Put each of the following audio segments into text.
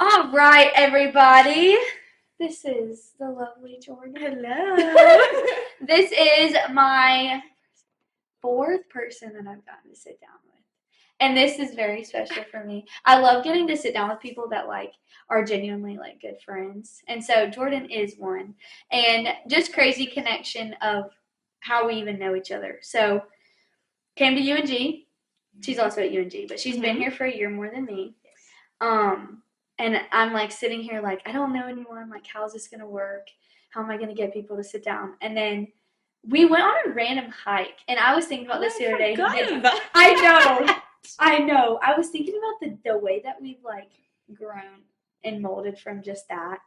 All right, everybody. This is the lovely Jordan. Hello. This is my fourth person that I've gotten to sit down with. And this is very special for me. I love getting to sit down with people that are genuinely good friends. And so Jordan is one. And just crazy connection of how we even know each other. So came to UNG. She's also at UNG, but she's been here for a year more than me. And I'm sitting here I don't know anyone. How's this gonna work? How am I gonna get people to sit down? And then we went on a random hike, and I was thinking about this the other day. I know. I was thinking about the way that we've grown and molded from just that.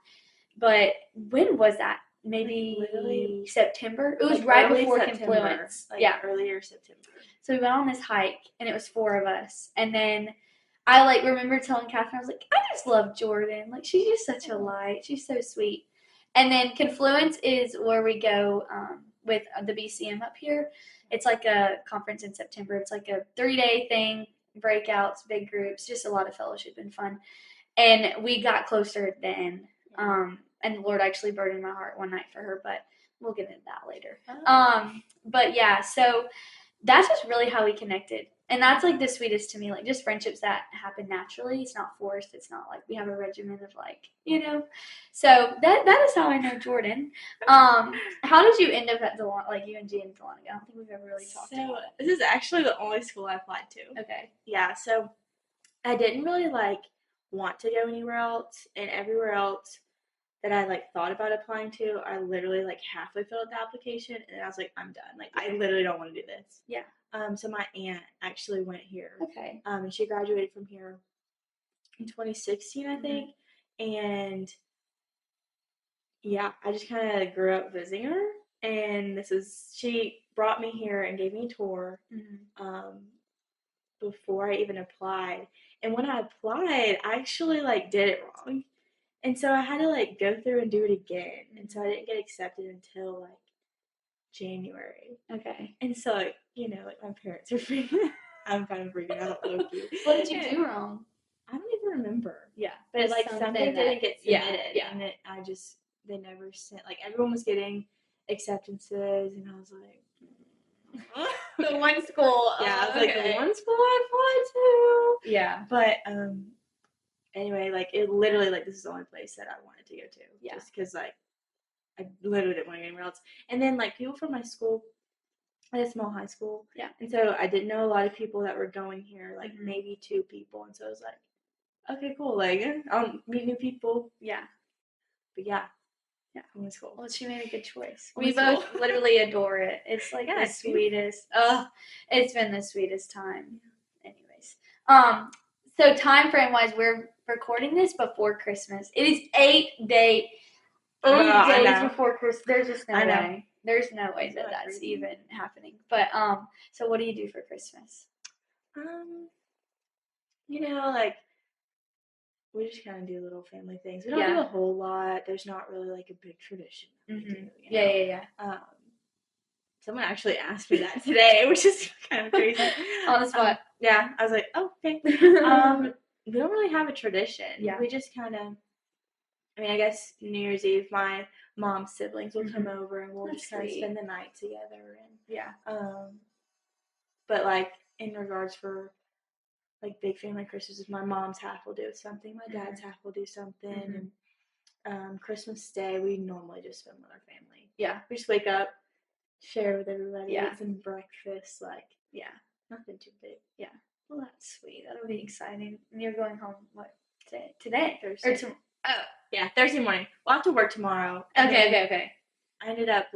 But when was that? Maybe literally September. It was right before Confluence. Earlier September. So we went on this hike, and it was 4 of us. And then I remember telling Catherine, I was like, I just love Jordan. She's just such a light. She's so sweet. And then Confluence is where we go with the BCM up here. It's a conference in September. It's a 3-day thing, breakouts, big groups, just a lot of fellowship and fun. And we got closer then. And the Lord actually burdened my heart one night for her, but we'll get into that later. But yeah, so that's just really how we connected. And that's the sweetest to me, just friendships that happen naturally. It's not forced. It's not we have a regimen of So that is how I know Jordan. How did you end up at UNG in Dahlonega? I don't think we've ever really talked about it. This is actually the only school I applied to. Okay. Yeah, so I didn't really want to go anywhere else, and everywhere else that I thought about applying to, I literally halfway filled out the application, and I was like, I'm done. I literally don't want to do this. Yeah. So my aunt actually went here. Okay. And she graduated from here in 2016, I think. And yeah, I just kind of grew up visiting her. And she brought me here and gave me a tour before I even applied. And when I applied, I actually did it wrong. And so I had to go through and do it again. And so I didn't get accepted until January. Okay. And so my parents are freaking. I'm kind of freaking out. What did you do wrong? I don't even remember. Yeah, but something didn't get submitted. Yeah. And they never sent. Everyone was getting acceptances, and I was like, the one school. Yeah, I was the one school I applied to. Yeah. But anyway, it literally this is the only place that I wanted to go to. Yeah. Just because I literally didn't want to go anywhere else. And then people from my school, I had a small high school. Yeah. And so I didn't know a lot of people that were going here, maybe 2 people. And so I was okay, cool. I'll meet new people. Yeah. But yeah. Yeah, it was cool. Well, she made a good choice. We both literally adore it. It's the sweetest. It's been the sweetest time. Anyways. So time frame wise, we're recording this before Christmas. It is 8 days before Christmas. There's just no way. There's no way that that's even happening. But so what do you do for Christmas? We just kind of do little family things. We don't do a whole lot. There's not really a big tradition that we do. Yeah. Someone actually asked me that today, which is kind of crazy. On the spot. Yeah, I was like, oh, okay. We don't really have a tradition. Yeah. We just kind of, I guess New Year's Eve, my mom's siblings will come over and we'll just kind of spend the night together. And yeah. But in regards for big family Christmases, my mom's half will do something, my dad's half will do something, and Christmas Day we normally just spend with our family. Yeah. We just wake up, share with everybody, eat some breakfast, nothing too big. Yeah. Well, that's sweet. That'll be exciting. And you're going home what today? Thursday. Or tomorrow? Oh. Yeah, Thursday morning. We'll have to work tomorrow. Okay. I ended up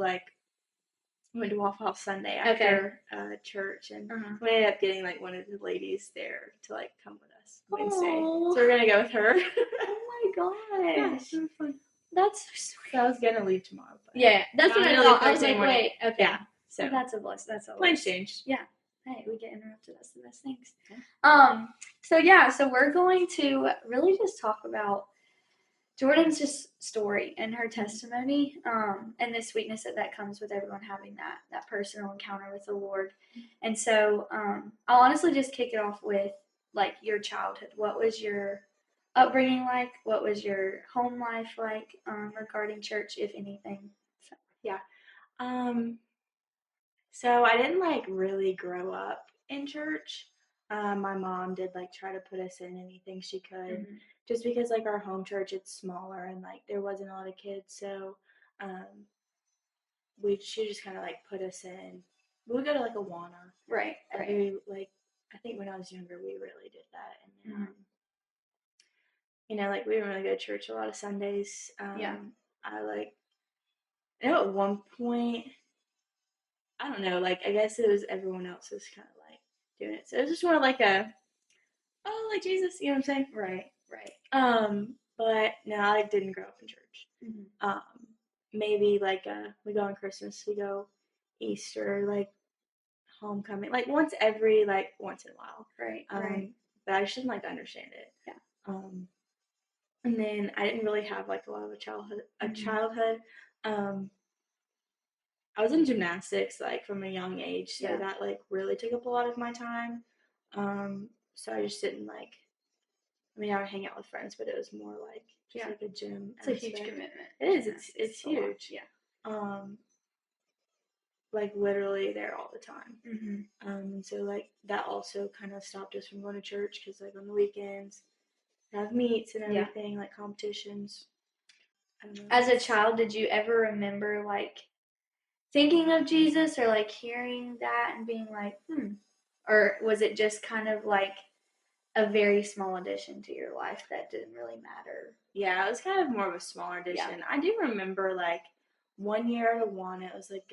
went to Waffle House Sunday after church, and we ended up getting one of the ladies there to come with us Wednesday. Aww. So we're gonna go with her. Oh my gosh. Yeah, it's really fun. That's so sweet. So I was gonna leave tomorrow. But yeah, that's what I thought. I was morning. Wait, okay. Yeah. So that's a blessing. That's a plans changed. Yeah. Hey, we get interrupted. That's the best things. Yeah. So we're going to really just talk about Jordan's just story and her testimony, and the sweetness that comes with everyone having that personal encounter with the Lord. And so I'll honestly just kick it off with your childhood. What was your upbringing like? What was your home life like regarding church, if anything? So. Yeah. So I didn't like really grow up in church. My mom did like try to put us in anything she could, just because like our home church, it's smaller and like there wasn't a lot of kids, so um, she just kind of like put us in. We would go to like Awana Right. every like, I think when I was younger we really did that, and then like we didn't really go to church a lot of Sundays. I like, I know at one point, I don't know, like I guess it was everyone else was kind of like doing it, so it was just more like a, oh, like Jesus, you know what I'm saying? Right. But no, I like didn't grow up in church. Maybe like we go on Christmas, we go Easter, like homecoming, like once in a while. Right. But I just didn't like understand it. Yeah. And then I didn't really have like a lot of a childhood. I was in gymnastics like from a young age, so that like really took up a lot of my time. So I just didn't like. I mean, I would hang out with friends, but it was more like just like a gym. It's a huge commitment. It is. It's huge. Yeah. Like literally there all the time. And so like that also kind of stopped us from going to church, because like on the weekends, have meets and everything, like competitions. I don't know. As a child, did you ever remember like thinking of Jesus, or like hearing that and being like, or was it just kind of like a very small addition to your life that didn't really matter? Yeah, it was kind of more of a smaller addition. Yeah. I do remember like one year at Awana, it was like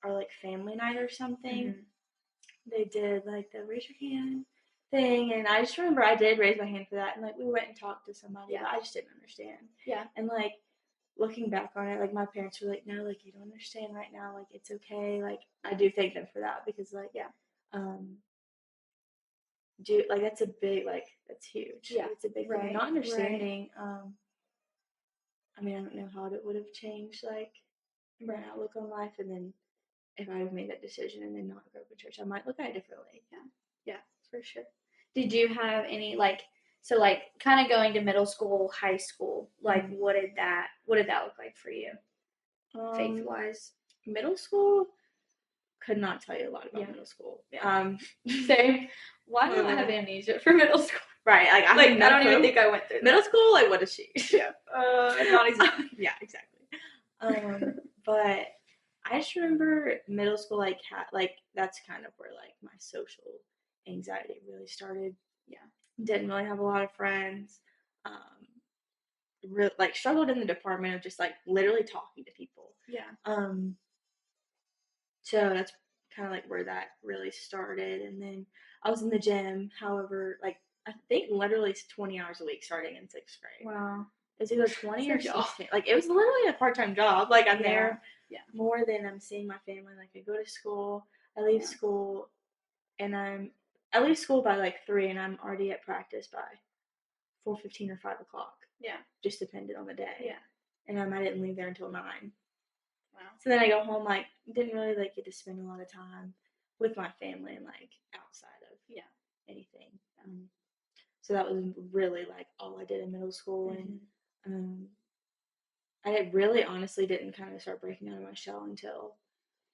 our like family night or something. They did like the raise your hand thing, and I just remember I did raise my hand for that, and like we went and talked to somebody, but I just didn't understand. And like looking back on it, like my parents were like, no, like you don't understand right now, like it's okay. Like I do thank them for that, because like like that's a big, like that's huge. Yeah, it's a big thing. Not understanding. I mean, I don't know how it would have changed like my outlook on life, and then if I have made that decision and then not go to church, I might look at it differently. Yeah, for sure. Did you have any like, so like kind of going to middle school, high school, like what did that look like for you, faith wise? Middle school, could not tell you a lot about middle school. Same. Why do I have amnesia for middle school? Right, like I don't even think I went through middle school. Like, what is she? Not exactly. Yeah, exactly. But I just remember middle school, like that's kind of where like my social anxiety really started. Didn't really have a lot of friends. Like struggled in the department of just like literally talking to people. So that's kind of like where that really started. And then I was in the gym. However, like I think literally 20 hours a week starting in 6th grade. Wow. It's either 20 or 16. Like it was literally a part-time job. Like I'm there more than I'm seeing my family. Like I go to school, I leave school, and I leave school by like 3, and I'm already at practice by 4:15 or 5 o'clock. Just depended on the day. And I didn't leave there until 9. Wow. So then I go home, like didn't really like get to spend a lot of time with my family and like outside of anything. So that was really like all I did in middle school, and I really honestly didn't kind of start breaking out of my shell until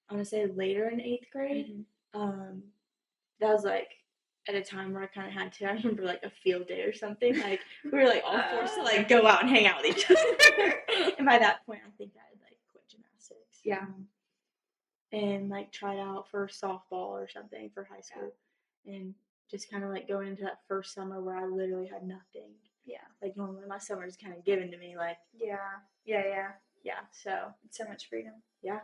I want to say later in 8th grade. That was like at a time where I kind of had to. I remember like a field day or something. Like we were like all forced to like go out and hang out with each other. And by that point, I think I had like quit gymnastics. And like tried out for softball or something for high school, and just kind of like going into that first summer where I literally had nothing. Like normally my summer is kind of given to me. Like so it's so much freedom. It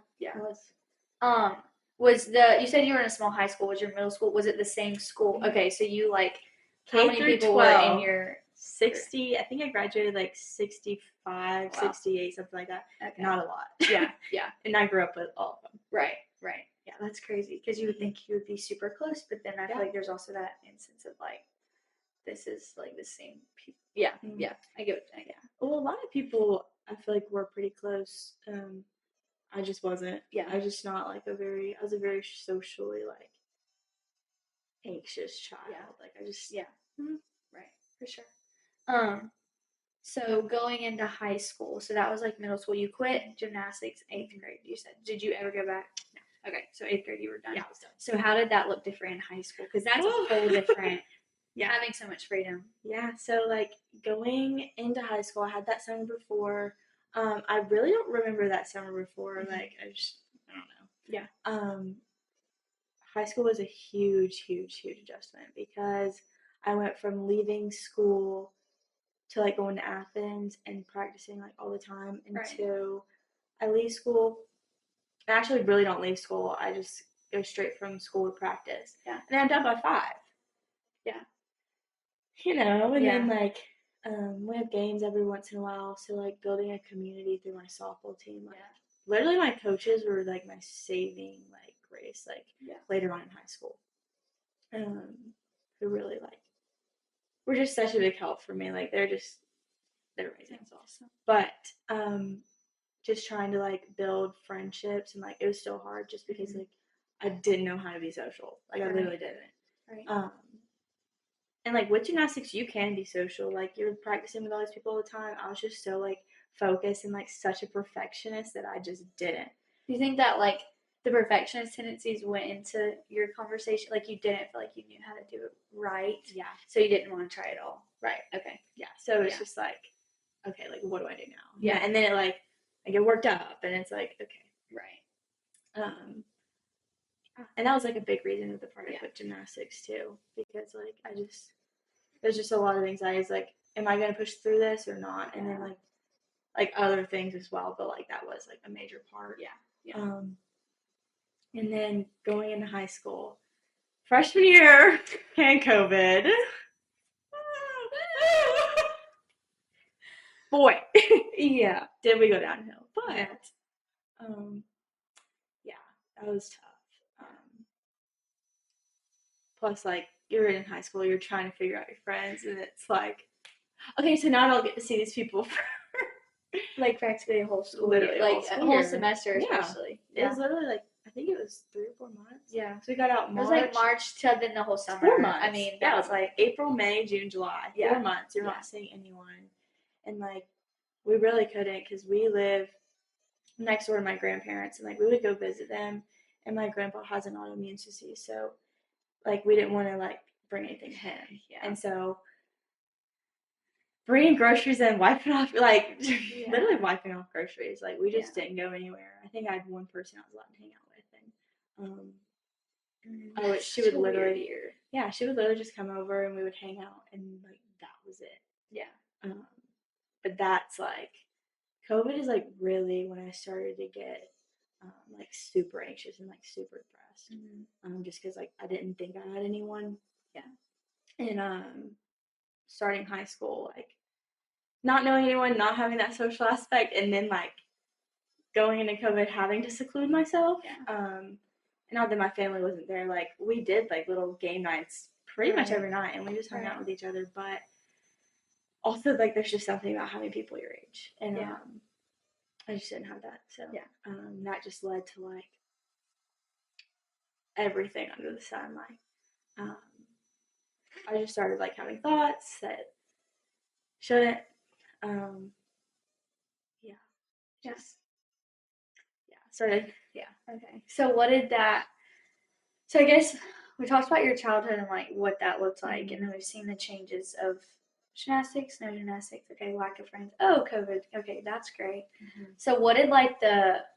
was. You said you were in a small high school. Was your middle school? Was it the same school? Okay, so you like How many people were in your 60? I think I graduated like 65, 68, something like that. Okay. Not a lot. And I grew up with all of them. Right. Yeah, that's crazy, because you would think you would be super close, but then I feel like there's also that instance of like, this is like the same people. Yeah, I get it. Well, a lot of people I feel like were pretty close. I just wasn't. I was just not like I was a very socially like anxious child. Like I just right, for sure. So going into high school, so that was like middle school. You quit gymnastics 8th grade. You said, did you ever go back? No. Okay, so 8th grade you were done. Yeah, I was done. So how did that look different in high school? Because that's a whole different. Yeah. Having so much freedom. Yeah. So like going into high school, I had that summer before. I really don't remember that summer before. Like I don't know. Yeah. High school was a huge, huge, huge adjustment because I went from leaving school to like going to Athens and practicing like all the time until I leave school. I actually really don't leave school. I just go straight from school to practice. Yeah. And I'm done by 5. Yeah. And Yeah. then like we have games every once in a while. So like building a community through my softball team. Like literally my coaches were like my saving like grace like later on in high school. Who really like were just such a big help for me. Like they're amazing. That's awesome. But just trying to like build friendships and like it was still hard just because like I didn't know how to be social. Like I literally didn't. Right. And like with gymnastics you can be social. Like you're practicing with all these people all the time. I was just so like focused and like such a perfectionist that I just didn't. Do you think that like the perfectionist tendencies went into your conversation? Like you didn't feel like you knew how to do it right? Yeah. So you didn't want to try it all? Right. Okay. Yeah. So it's just like, okay, like what do I do now? Yeah. And then it like I get worked up and it's like, okay. Right. And that was like a big reason with the part I quit gymnastics too. Because like there's just a lot of anxieties like, am I gonna push through this or not? And then like other things as well, but like that was like a major part. Yeah. And then going into high school, freshman year and COVID. Boy, Yeah. did we go downhill? But Yeah. that was tough. Plus, like you're in high school, you're trying to figure out your friends, and it's like, okay, so now I don't get to see these people for like practically a whole school literally year. Like a whole semester, especially. It was literally like I think it was 3 or 4 months. Yeah. So we got out March. It was like March to then the whole summer. 4 months. I mean, that was like April, May, June, July. 4 months. You're not seeing anyone, and like we really couldn't because we live next door to my grandparents, and like we would go visit them, and my grandpa has an autoimmune disease, so like we didn't want to like bring anything to him, and so bringing groceries and wiping off like literally wiping off groceries, like we just didn't go anywhere. I think I had one person I was allowed to hang out with, and she would literally she would literally just come over and we would hang out, and like that was it. But that's like COVID is like really when I started to get like super anxious and like super depressed. Just because like I didn't think I had anyone. And starting high school, like not knowing anyone, not having that social aspect, and then like going into COVID having to seclude myself. And not that my family wasn't there, like we did like little game nights pretty much every night, and we just hung out with each other. But also like there's just something about having people your age, and I just didn't have that. So that just led to like everything under the sun. Like I just started like having thoughts that shouldn't. Started. Okay. So what did that? So I guess we talked about your childhood and like what that looked like, and then we've seen the changes of gymnastics, no gymnastics. Okay, lack of friends. Oh, COVID. Okay, that's great. So what did like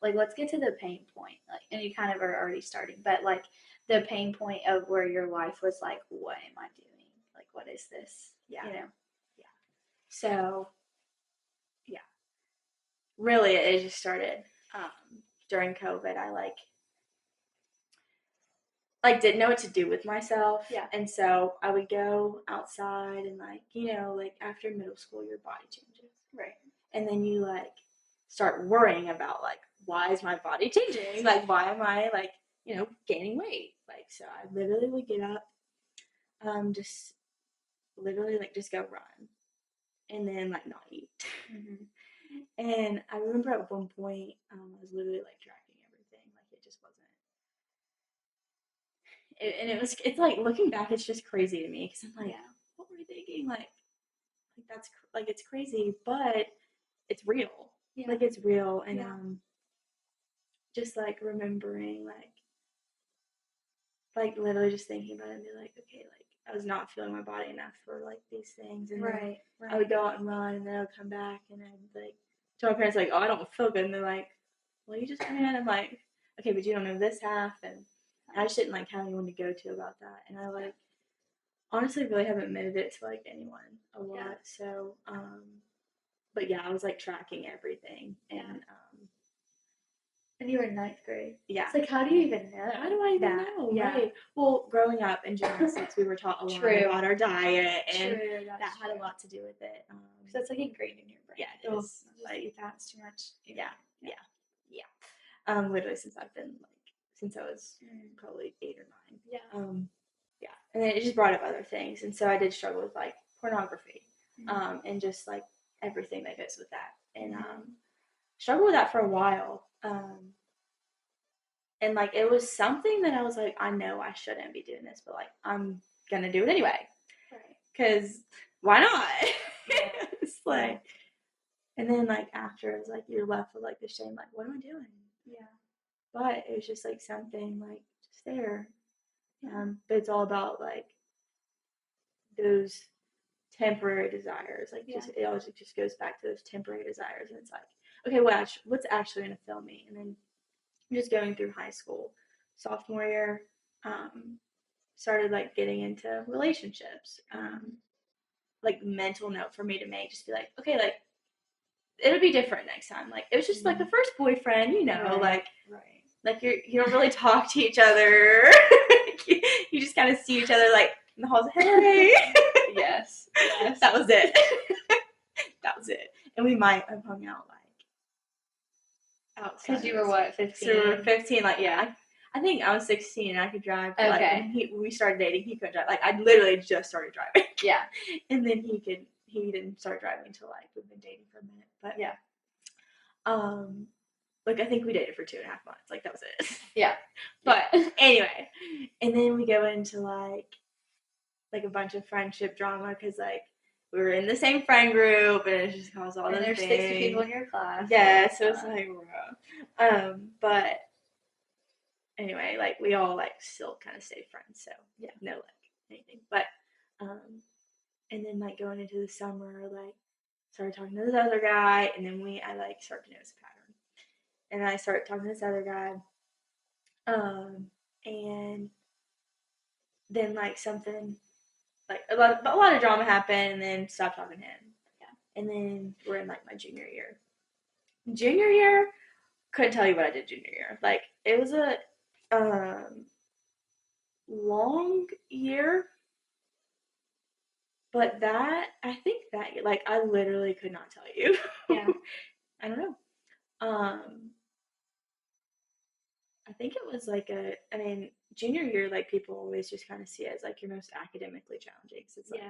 let's get to the pain point. Like, and you kind of are already starting, but like the pain point of where your life was like, what am I doing? Like, what is this? You know. So really it just started during COVID. I like didn't know what to do with myself. And so I would go outside and like, like after middle school your body changes. And then you like start worrying about like, why is my body changing? Like why am I like, gaining weight? Like so I literally would get up, just literally like just go run and then like not eat. And I remember at one point I was literally like tracking everything. Like it just wasn't. It's like looking back, it's just crazy to me because I'm like, what were we thinking? Like like that's like it's crazy, but it's real. Yeah. Like it's real, and Yeah. just like remembering like literally just thinking about it and be like, okay, like I was not feeling my body enough for like these things, and then Right. I would go out and run, and then I would come back, and I'd like tell my parents like, oh, I don't feel good, and they're like, well, you just ran. I'm like, okay, but you don't know this half, and I just didn't like have anyone to go to about that, and I like honestly really haven't admitted it to like anyone a lot. Yeah. So, but yeah, I was like tracking everything, and And you were in 9th grade. yeah. It's like, how do you even know? How do I even know? Yeah. Right. Well, growing up in gymnastics, we were taught a lot True. about our diet, and True. that had a lot to do with it. So it's like ingrained in your brain. Yeah, it is. Like eat that too much. Yeah. Literally since I've been since I was probably 8 or 9. Yeah. Yeah, and then it just brought up other things, and so I did struggle with like pornography, and just like everything that goes with that, and struggled with that for a while. And like it was something that I was like, I know I shouldn't be doing this, but like I'm gonna do it anyway. Right. Because why not? Yeah. It's like, and then like after it's like you're left with like the shame, like what am I doing? Yeah. But it was just like something like just there. But it's all about like those temporary desires. Like just it always just goes back to those temporary desires, and it's like, okay, what's actually gonna fill me? And then just going through high school, sophomore year, started like getting into relationships. Like mental note for me to make, just be like, okay, like it'll be different next time. Like it was just like the first boyfriend, you know, right. like you don't really talk to each other. You just kind of see each other like in the halls. Hey, Yes. That was it. That was it. And we might have hung out like outside. Because you were what, 15? So we were 15. Like I think I was 16 and I could drive. But, Okay. like when we started dating, he couldn't drive. Like I literally just started driving. Yeah. And then he didn't start driving until like we've been dating for a minute. But yeah. Like I think we dated for 2.5 months. Like that was it. Yeah. But anyway, and then we go into like a bunch of friendship drama because like we were in the same friend group and it just caused all and those there's things. 60 people in your class. Yeah, so it's like rough. But anyway, like we all like still kind of stay friends. So yeah, no like anything. But and then like going into the summer, like started talking to this other guy, and then I like started to notice a pattern. And I started talking to this other guy. And then like something like a lot of drama happened, and then stopped talking to him. Yeah. And then we're in like my junior year. Junior year, couldn't tell you what I did junior year. Like it was a long year. But I think that like I literally could not tell you. Yeah. I don't know. I think it was like junior year, like people always just kind of see it as like your most academically challenging. So it's like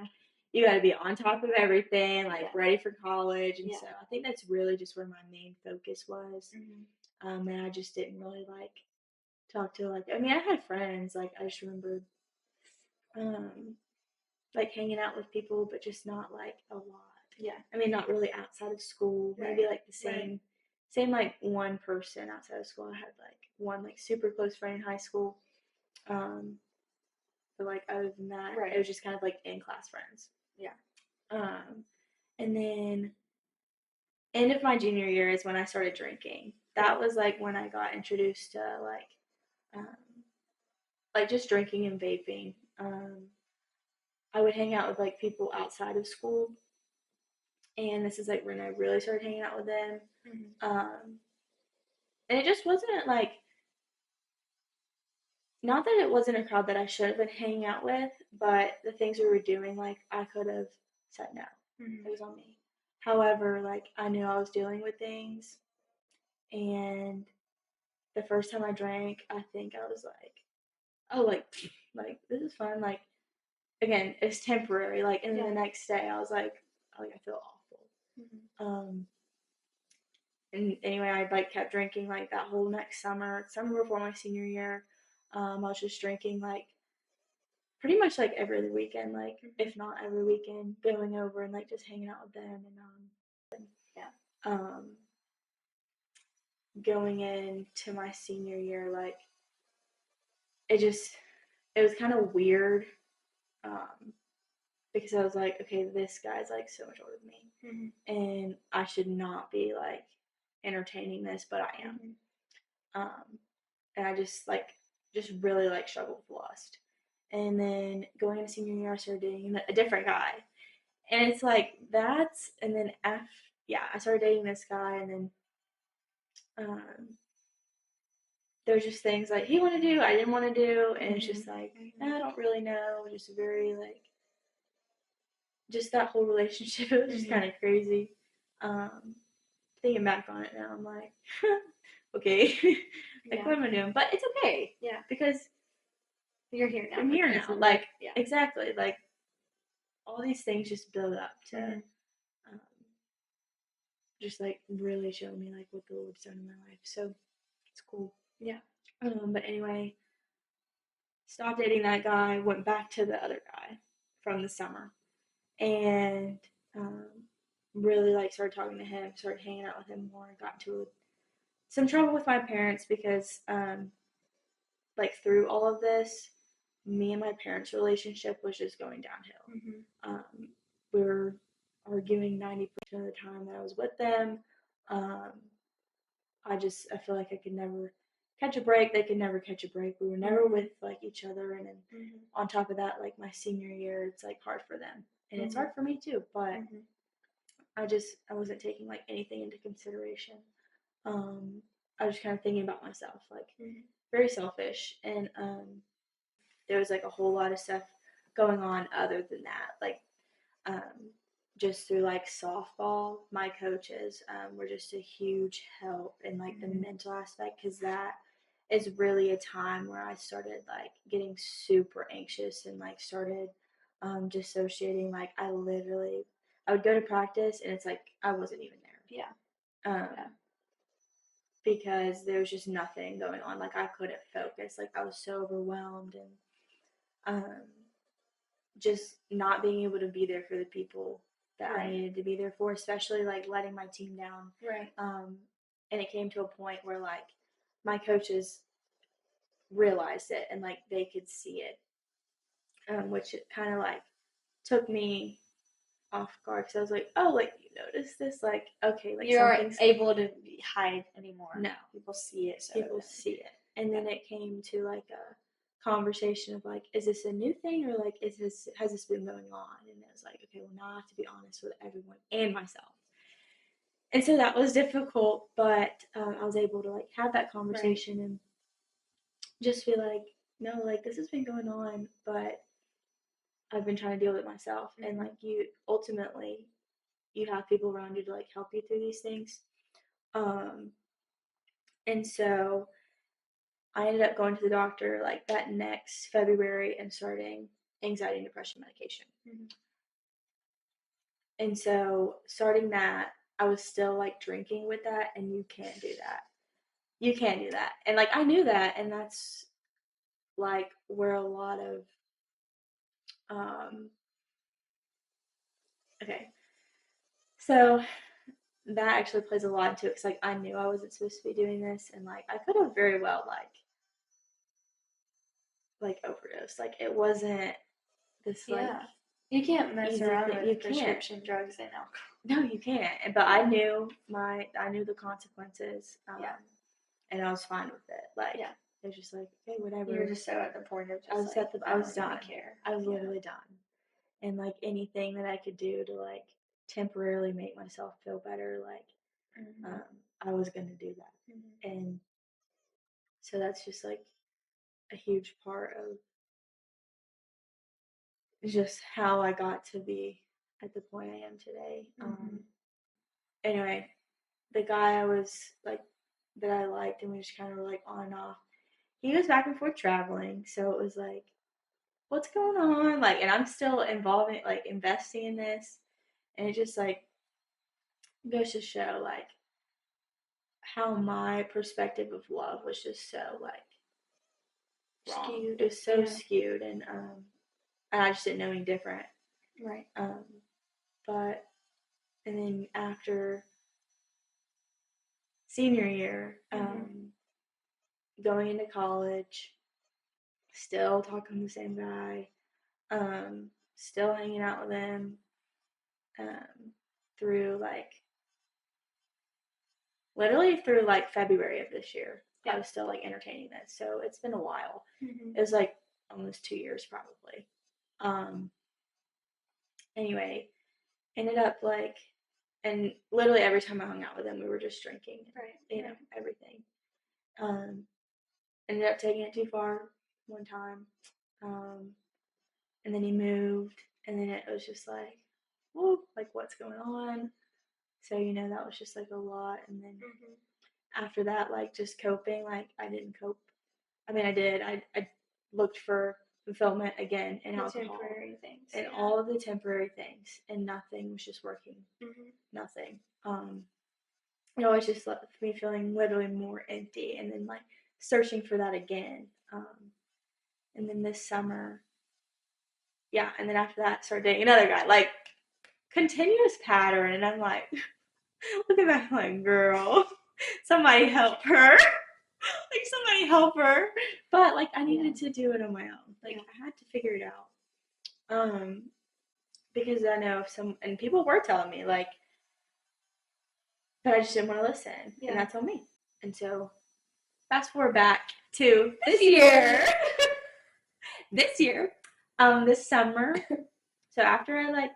you got to be on top of everything, like ready for college. And so I think that's really just where my main focus was. And I just didn't really like talk to I had friends, like I just remember like hanging out with people, but just not like a lot. Yeah. Not really outside of school. Right. Maybe like the same like one person outside of school. I had like one like super close friend in high school. But like other than that, it was just kind of like in class friends. Yeah. And then end of my junior year is when I started drinking. That was like when I got introduced to like just drinking and vaping. I would hang out with like people outside of school, and this is like when I really started hanging out with them. And it just wasn't like, not that it wasn't a crowd that I should have been hanging out with, but the things we were doing, like I could have said no. It was on me. However, like I knew I was dealing with things, and the first time I drank, I think I was like, oh, like this is fun. Like again, it's temporary. Like, and then the next day, I was like I feel awful. And anyway, I like kept drinking like that whole next summer before my senior year. I was just drinking like pretty much like every other weekend, like if not every weekend, going over and like just hanging out with them and going into my senior year, like it was kind of weird because I was like, okay, this guy's like so much older than me, and I should not be like entertaining this, but I am. And I just really like struggled with lust. And then going into senior year, I started dating a different guy, and it's like that's, and then I started dating this guy, and then there's just things like he wanted to do, I didn't want to do, and it's just like I don't really know, just very like, just that whole relationship. It was just kind of crazy. Thinking back on it now, I'm like, okay, like what am I doing? But it's okay, because you're here now. I'm here now, like exactly, like all these things just build up to just like really show me like what the Lord's done in my life. So it's cool. But anyway, stopped dating that guy, went back to the other guy from the summer, and really like started talking to him, started hanging out with him more, got into some trouble with my parents because like through all of this, me and my parents' relationship was just going downhill. We were arguing 90% of the time that I was with them. I feel like I could never catch a break. They could never catch a break. We were never with like each other. And then on top of that, like my senior year, it's like hard for them, and it's hard for me too. But I wasn't taking like anything into consideration. I was just kind of thinking about myself, like very selfish, and there was like a whole lot of stuff going on other than that, like just through like softball, my coaches were just a huge help in like the mental aspect, because that is really a time where I started like getting super anxious and like started dissociating. Like I would go to practice and it's like I wasn't even there. Because there was just nothing going on. Like I couldn't focus. Like I was so overwhelmed, and just not being able to be there for the people that I needed to be there for, especially like letting my team down. And it came to a point where like my coaches realized it and like they could see it, which it kind of like took me off guard, because I was like, oh, like you noticed this, like okay, like you aren't able to hide anymore. No, people see it. People see it, and then it came to like a conversation of like, is this a new thing, or like has this been going on? And it was like, okay, well now I have to be honest with everyone and myself. And so that was difficult, but I was able to like have that conversation and just be like, no, like this has been going on, but I've been trying to deal with it myself. And like you ultimately, you have people around you to like help you through these things. And so I ended up going to the doctor like that next February and starting anxiety and depression medication. And so starting that, I was still like drinking with that, and you can't do that. You can't do that. And like I knew that, and that's like where a lot of okay. So that actually plays a lot into it, because like I knew I wasn't supposed to be doing this, and like I could have very well like overdosed. Like it wasn't this like you can't mess around with prescription drugs and alcohol. No, you can't. But I knew the consequences, and I was fine with it. Like it was just like, okay, whatever. You were just so at the point of just I was done. I was literally done. And like anything that I could do to like temporarily make myself feel better, like I was gonna do that. And so that's just like a huge part of just how I got to be at the point I am today. Anyway, the guy I was like that I liked, and we just kind of were like on and off, he was back and forth traveling, so it was like, what's going on? Like, and I'm still investing in this, and it just like goes to show like how my perspective of love was just so like wrong. Skewed. It was so skewed, and and I just didn't know any different. Right. But and then after senior year, going into college, still talking to the same guy, still hanging out with him, through like literally through like February of this year. I was still like entertaining this, so it's been a while. It was like almost 2 years probably. Anyway, ended up like, and literally every time I hung out with him, we were just drinking, Right. you know, everything. Ended up taking it too far one time, and then he moved, and then it was just like, whoa, like what's going on? So that was just like a lot, and then after that, like just coping, like I didn't cope. I mean, I did. I looked for fulfillment again in alcohol, temporary things, and all of the temporary things, and nothing was just working. Nothing. It always just left me feeling literally more empty, and then like searching for that again. And then this summer, and then after that, started dating another guy, like continuous pattern, and I'm like, looking back, I'm like, girl, somebody help her. Like somebody help her. But like I needed to do it on my own. Like I had to figure it out. Because I know and people were telling me like, but I just didn't want to listen. And that's on me. And so fast forward back to this year. This summer. So after I like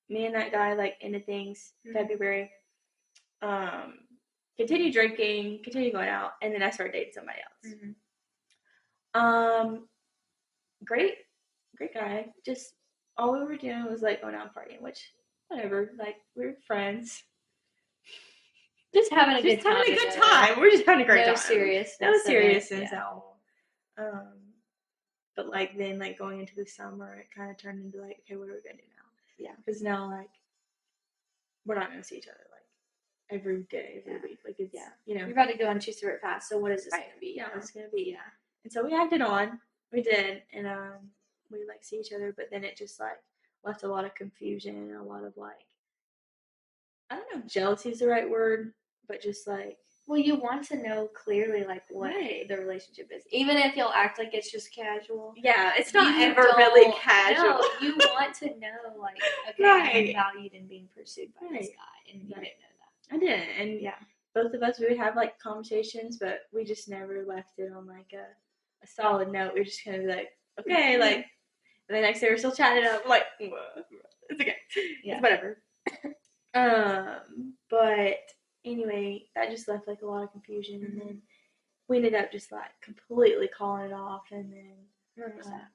me and that guy like ended things February, continued drinking, continued going out, and then I started dating somebody else. Great guy. Just all we were doing was like going out partying, which whatever. Like we were friends, just having a good time. We're just having a great time. No seriousness at all. But like then like going into the summer, it kind of turned into like, okay, what are we gonna do now? Yeah, because now like we're not gonna see each other like every day, every week. Like it's you're about to go on 2 separate paths. So what is this gonna be? Yeah, it's gonna be And so we acted on. We did, and we like see each other, but then it just like left a lot of confusion and a lot of like, I don't know if jealousy is the right word, but just like, well, you want to know clearly like what the relationship is, even if you'll act like it's just casual. Yeah, it's not ever really casual. No, you want to know like, okay, I'm valued and being pursued by this guy, and you didn't know that. I didn't, and both of us, we would have like conversations, but we just never left it on like a solid note. We were just kind of like, okay, like, and the next day we're still chatting up, like, it's okay, it's whatever. But anyway, that just left like a lot of confusion, and then we ended up just like completely calling it off, and then when was that?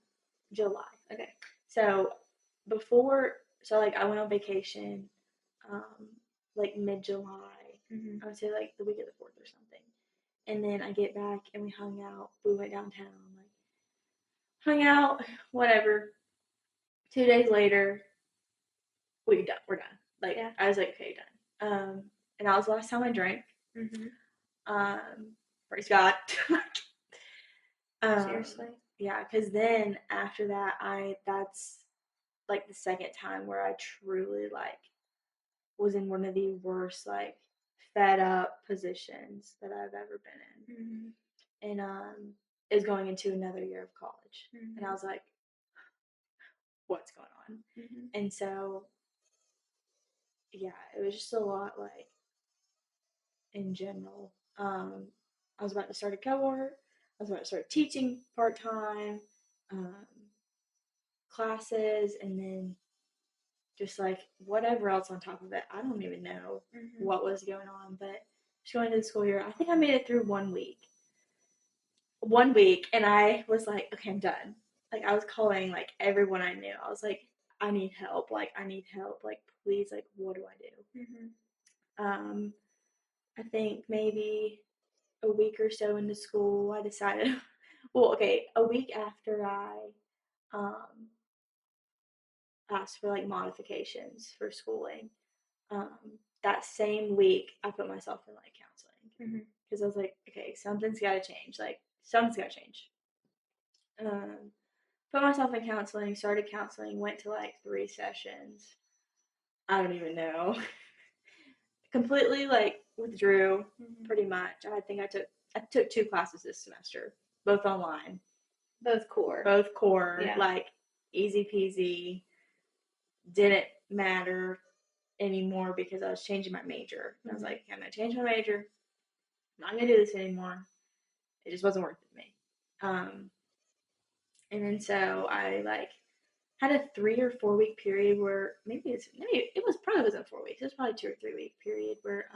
July. Okay, so like I went on vacation, like mid-July. I would say like the week of the 4th or something, and then I get back and we hung out. We went downtown, like hung out, whatever. 2 days later, we're done. Like I was like, okay, done. And that was the last time I drank. Praise God. Seriously? Yeah, because then after that, that's like the second time where I truly like was in one of the worst like fed up positions that I've ever been in. And is going into another year of college. And I was like, what's going on? And so it was just a lot like in general. I was about to start a cohort. I was about to start teaching part-time classes, and then just like whatever else on top of it. I don't even know what was going on, but just going into the school year, I think I made it through 1 week. 1 week, and I was like, okay, I'm done. Like I was calling like everyone I knew. I was like, I need help. Like I need help. Like please, like what do I do? I think maybe a week or so into school, I decided. Well, okay, a week after I asked for like modifications for schooling, that same week I put myself in like counseling because I was like, okay, something's got to change. Like something's got to change. put myself in counseling, started counseling, went to like 3 sessions. I don't even know. Completely like withdrew pretty much. I think I took 2 classes this semester, both online. Both core. Yeah. Like easy peasy. Didn't matter anymore because I was changing my major. I was like, I'm gonna change my major. I'm not gonna do this anymore. It just wasn't worth it to me. And then so I like had a 3 or 4 week period where maybe it was probably wasn't 4 weeks. It was probably 2 or 3 week period where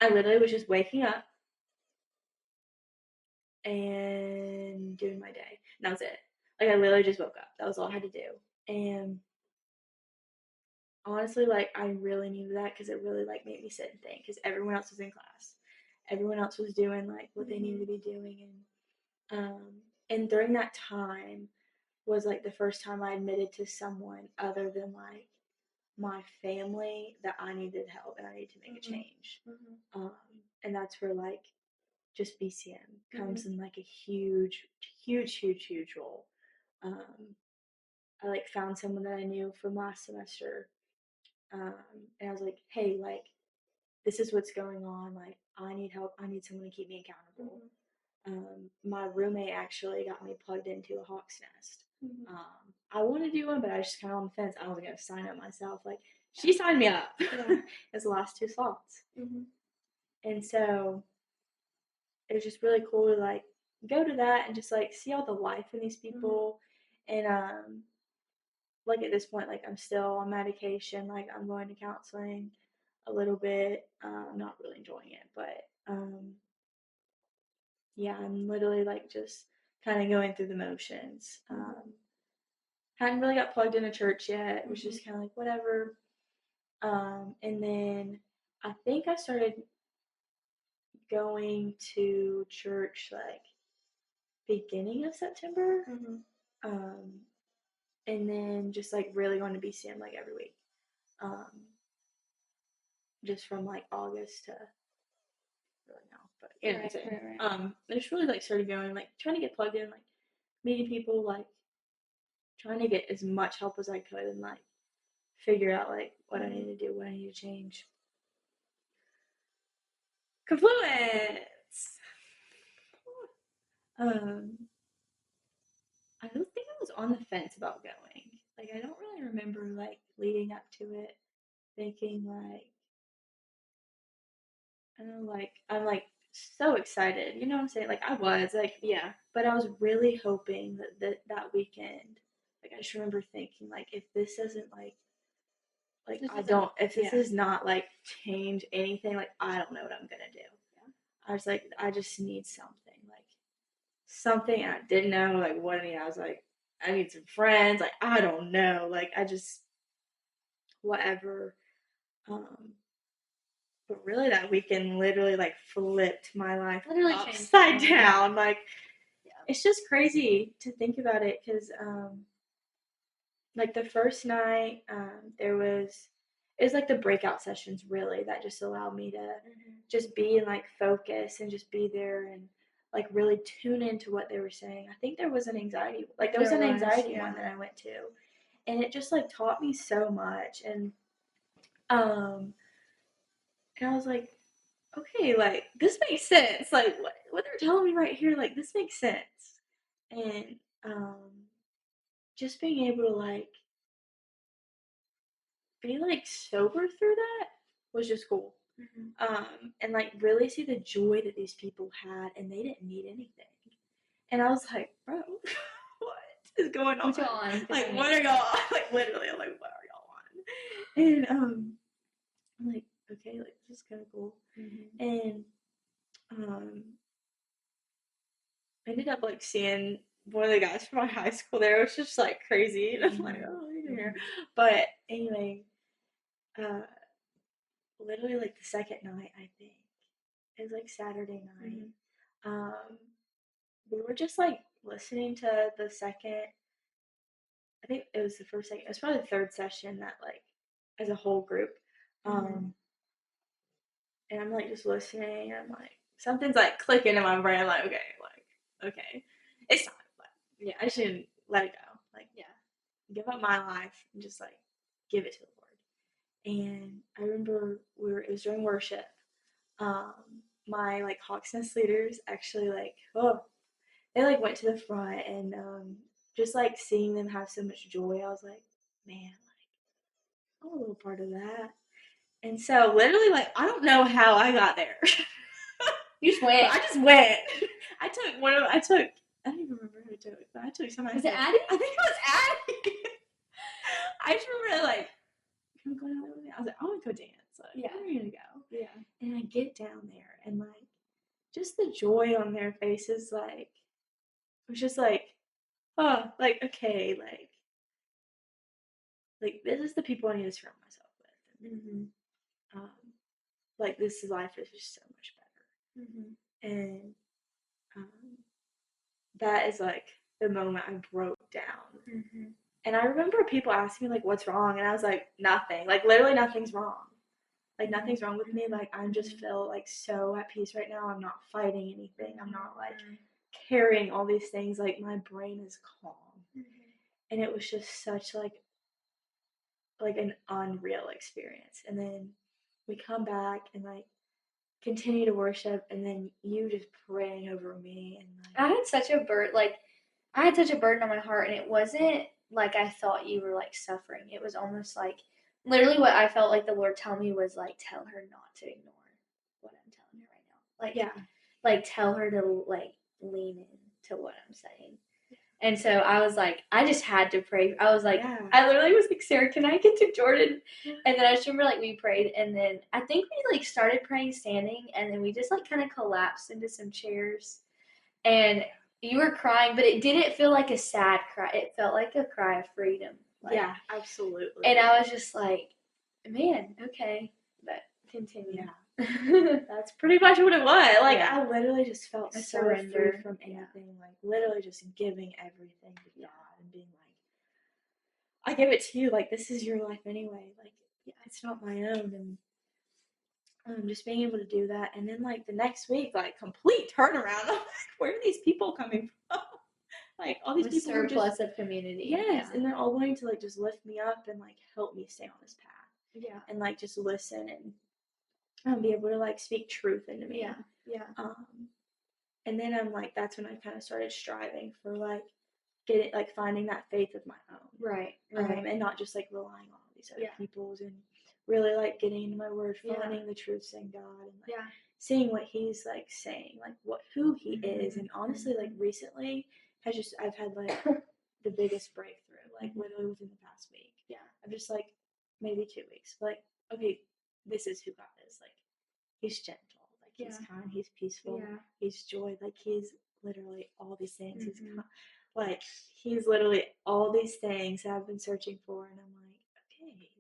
I literally was just waking up and doing my day. And that was it. Like I literally just woke up. That was all I had to do. And honestly, like I really needed that because it really like made me sit and think because everyone else was in class. Everyone else was doing like what they needed to be doing, and during that time was like the first time I admitted to someone other than like my family that I needed help and I needed to make a change. And that's where like just BCM comes in like a huge role. I like found someone that I knew from last semester, and I was like, hey, like this is what's going on. Like I need help. I need someone to keep me accountable. My roommate actually got me plugged into a Hawk's Nest. I want to do one, but I was just kind of on the fence. I wasn't going to sign up myself. Like, she signed me up. It's the last 2 slots. And so it was just really cool to, like, go to that and just, like, see all the life in these people. And, like, at this point, like, I'm still on medication. Like, I'm going to counseling a little bit. I'm not really enjoying it, but, yeah, I'm literally like just kind of going through the motions. Hadn't really got plugged into church yet. It was just kind of like whatever. And then I think I started going to church like beginning of September. And then just like really going to BCM like every week. Just from like August to really now, but you know what I'm saying. I just really like started going like trying to get plugged in, like meeting people, like trying to get as much help as I could and like figure out like what I need to do, what I need to change. Confluence. I don't think I was on the fence about going. Like I don't really remember like leading up to it thinking like I don't know, like I'm like so excited. You know what I'm saying? Like I was like Yeah. but I was really hoping that weekend. Like I just remember thinking like if this doesn't like I don't if this is not like change anything, like I don't know what I'm gonna do. I was like I just need something and I didn't know like what I need. I was like I need some friends, like I don't know, like I just whatever. But really that weekend literally like flipped my life Literally upside down. Like it's just crazy to think about it because like the first night it was like the breakout sessions really that just allowed me to just be and like focus and just be there and like really tune into what they were saying. I think there was an anxiety one that I went to, and it just like taught me so much. And I was like, okay, like this makes sense. Like what they're telling me right here, like this makes sense. And just being able to like be like sober through that was just cool. And like really see the joy that these people had and they didn't need anything. And I was like, bro, what is going on? Like what are y'all on? Like literally I'm like, what are y'all on? And I'm like, okay, like this is kinda cool. And I ended up like seeing one of the guys from my high school there. It was just like crazy. And I'm like, oh, you're here. But anyway, literally like the second night, I think it was like Saturday night. We were just like listening to the second. I think it was the first second. It was probably the third session that like as a whole group. And I'm like just listening. And I'm like something's like clicking in my brain. I'm like okay, it's time. But yeah, I just didn't let it go. Like, Yeah. give up my life and just like give it to the Lord. And I remember it was during worship. My like Hawks Nest leaders actually like they like went to the front and just like seeing them have so much joy, I was like, man, like I'm a little part of that. And so literally like I don't know how I got there. You just went. I just went. I don't even remember who I took, but I took somebody. Was it Addie? I think it was Addie. I just remember like, I'm going out with me. I was like, I want to go dance. Like, Yeah. where are you gonna go? Yeah. And I get down there and like just the joy on their faces, like it was just like, oh, like okay, like this is the people I need to surround myself with. Mm-hmm. Like this life is just so much better. Mm-hmm. And that is like the moment I broke down. Mm-hmm. And I remember people asking me like, "What's wrong?" And I was like, "Nothing. Like literally nothing's wrong. Like nothing's wrong with me. Like I'm just feel like so at peace right now. I'm not fighting anything. I'm not like carrying all these things. Like my brain is calm." And it was just such like an unreal experience. And then we come back and like continue to worship, and then you just praying over me and like I had such a burden on my heart, and it wasn't like I thought you were like suffering. It was almost like literally what I felt like the Lord tell me was like tell her not to ignore what I'm telling her right now. Like yeah. like tell her to like lean in to what I'm saying. And so I was like, I just had to pray. I was like, Yeah. I literally was like, Sarah, can I get to Jordan? And then I just remember like we prayed, and then I think we like started praying standing, and then we just like kind of collapsed into some chairs. And you were crying, but it didn't feel like a sad cry. It felt like a cry of freedom. Like, yeah, absolutely. And I was just like, man, okay, but continue. Yeah. That's pretty much what it was. Like Yeah. I literally just felt A so surrender. free from anything. Like literally just giving everything to God and being like, I give it to you. Like this is your life anyway. Like it's not my own. And just being able to do that. And then like the next week, like complete turnaround. I'm like, where are these people coming from? Like all these A people who are surplus just of community. yes, Yeah. and they're all willing to like just lift me up and like help me stay on this path. Yeah. And like just listen and be able to like speak truth into me. Yeah. Yeah. And then I'm like, that's when I kind of started striving for like getting like finding that faith of my own. Right. And not just like relying on all these other Yeah. people's, and really like getting into my word, Yeah. finding the truths in God, and like Yeah. seeing what He's like saying, like who He is. And honestly, like recently I've had like the biggest breakthrough, like literally within the past week. Yeah. I've just like maybe 2 weeks, but like okay, this is who God is. Like He's gentle, like He's kind, He's peaceful, He's joy, like He's literally all these things. He's like He's literally all these things that I've been searching for, and I'm like, okay,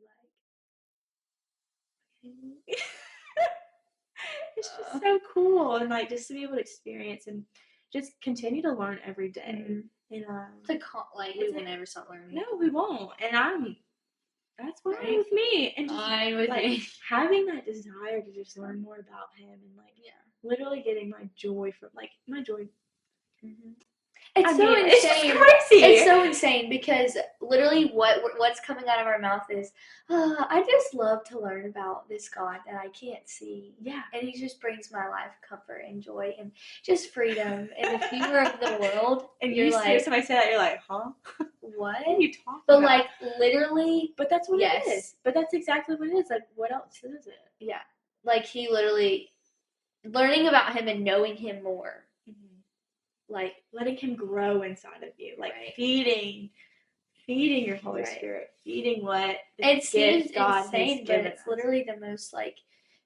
like it's just so cool, and like just to be able to experience and just continue to learn every day. And like we will never stop learning. No, we won't. And that's fine with me. And just fine with like me. having that desire to just learn more about Him, and like literally getting my joy from like my joy. It's so insane. It's just crazy. It's so insane because literally what's coming out of our mouth is, I just love to learn about this God that I can't see. Yeah. And He just brings my life comfort and joy and just freedom and the fever of the world. And you're like, hear somebody say that, you're like, huh? What are you talking but about? Like literally. But that's what it is. But that's exactly what it is. Like, what else is it? Yeah. Like He literally learning about Him and knowing Him more. Like letting Him grow inside of you, like feeding your Holy Spirit, feeding what it seems God insane, has but given it's us. literally the most like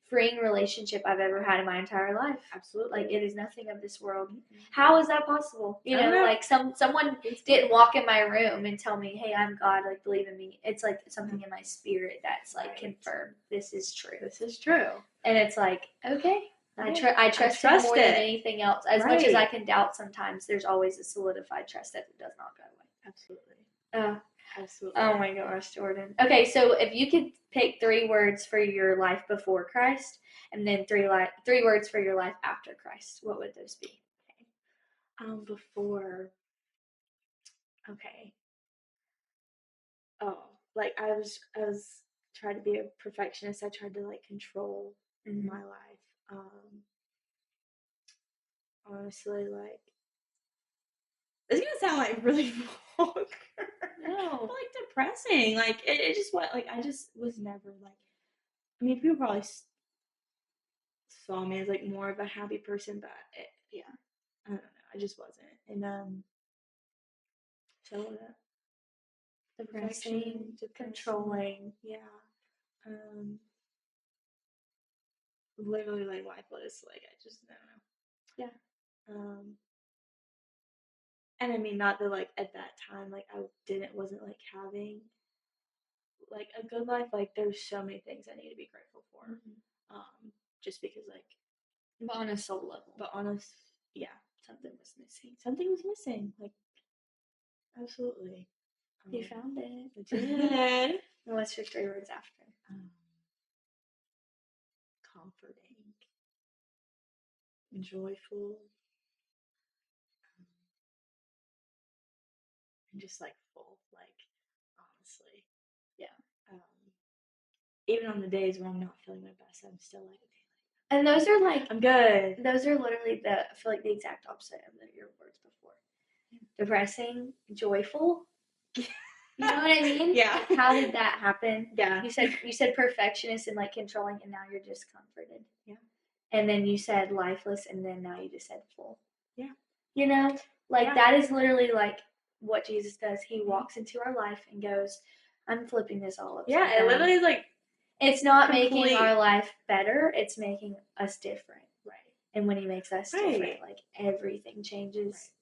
freeing relationship I've ever had in my entire life. Absolutely, like it is nothing of this world. How is that possible? You know, like someone didn't walk in my room and tell me, "Hey, I'm God. Like believe in me." It's like something in my spirit that's like confirmed this is true. This is true, and it's like okay. I trust Him more than anything else. As much as I can doubt sometimes, there's always a solidified trust that does not go away. Absolutely. Absolutely. Oh my gosh, Jordan. Okay, so if you could pick 3 words for your life before Christ and then 3 words for your life after Christ, what would those be? Before, Okay. Oh, like I was tried to be a perfectionist. I tried to like control my life. Honestly, like it's gonna sound like really vulgar, No. but like depressing. Like it just what like I just was never like. I mean, people probably saw me as like more of a happy person, but yeah, I don't know. I just wasn't, and so Depressing, controlling. yeah, um, literally like lifeless. Like I just I don't know. Yeah. And I mean, not that like at that time, like I wasn't like having like a good life. Like there's so many things I need to be grateful for. Just because like, But on a soul level. but honest, yeah, Something was missing. something was missing. Like, absolutely. You found it. I did. What's your 3 words after? Comforting, joyful, and just like full. Like, honestly, Yeah. Even on the days where I'm not feeling my best, I'm still like, okay, And those are like, I'm good. Those are literally I feel like the exact opposite of your words before. Depressing, joyful. You know what I mean? Yeah. Like, how did that happen? Yeah. You said perfectionist and like controlling, and now you're just comforted. Yeah. And then you said lifeless, and then now you just said full. Yeah. You know, like Yeah. that is literally like what Jesus does. He walks into our life and goes, "I'm flipping this all upside down." Yeah, it literally is like it's not making our life better; it's making us different. Right. And when He makes us different, like everything changes. Right.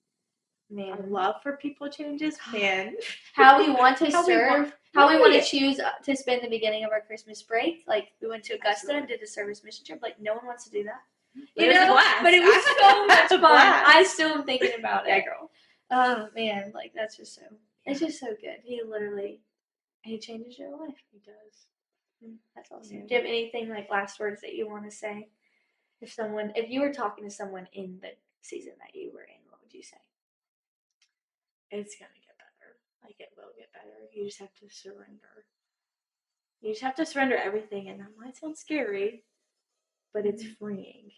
Man, our love for people changes. Man, how we want to serve, how we want to Right. choose to spend the beginning of our Christmas break. Like we went to Augusta and Absolutely. did a service mission trip. Like no one wants to do that. But it was a blast. But it was so much fun. Blast. I still am thinking about it. Yeah, girl. Oh man, like that's just so. It's just so good. He changes your life. He does. That's awesome. Yeah. Do you have anything like last words that you want to say? If you were talking to someone in the season that you were in, what would you say? It's gonna get better. Like it will get better. You just have to surrender. You just have to surrender everything, and that might sound scary, but it's freeing.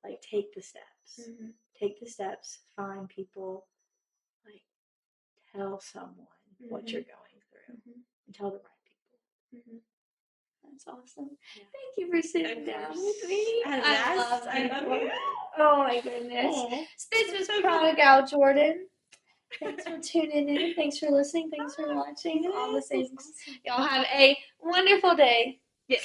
Like take the steps. Take the steps. Find people. Like tell someone what you're going through, and tell the right people. That's awesome. Yeah. Thank you for sitting down with me. I love you. Oh my goodness. Aww. This was prodiGAL Jordan. Thanks for tuning in. Thanks for listening. Thanks for watching. All the things. Y'all have a wonderful day. Yeah.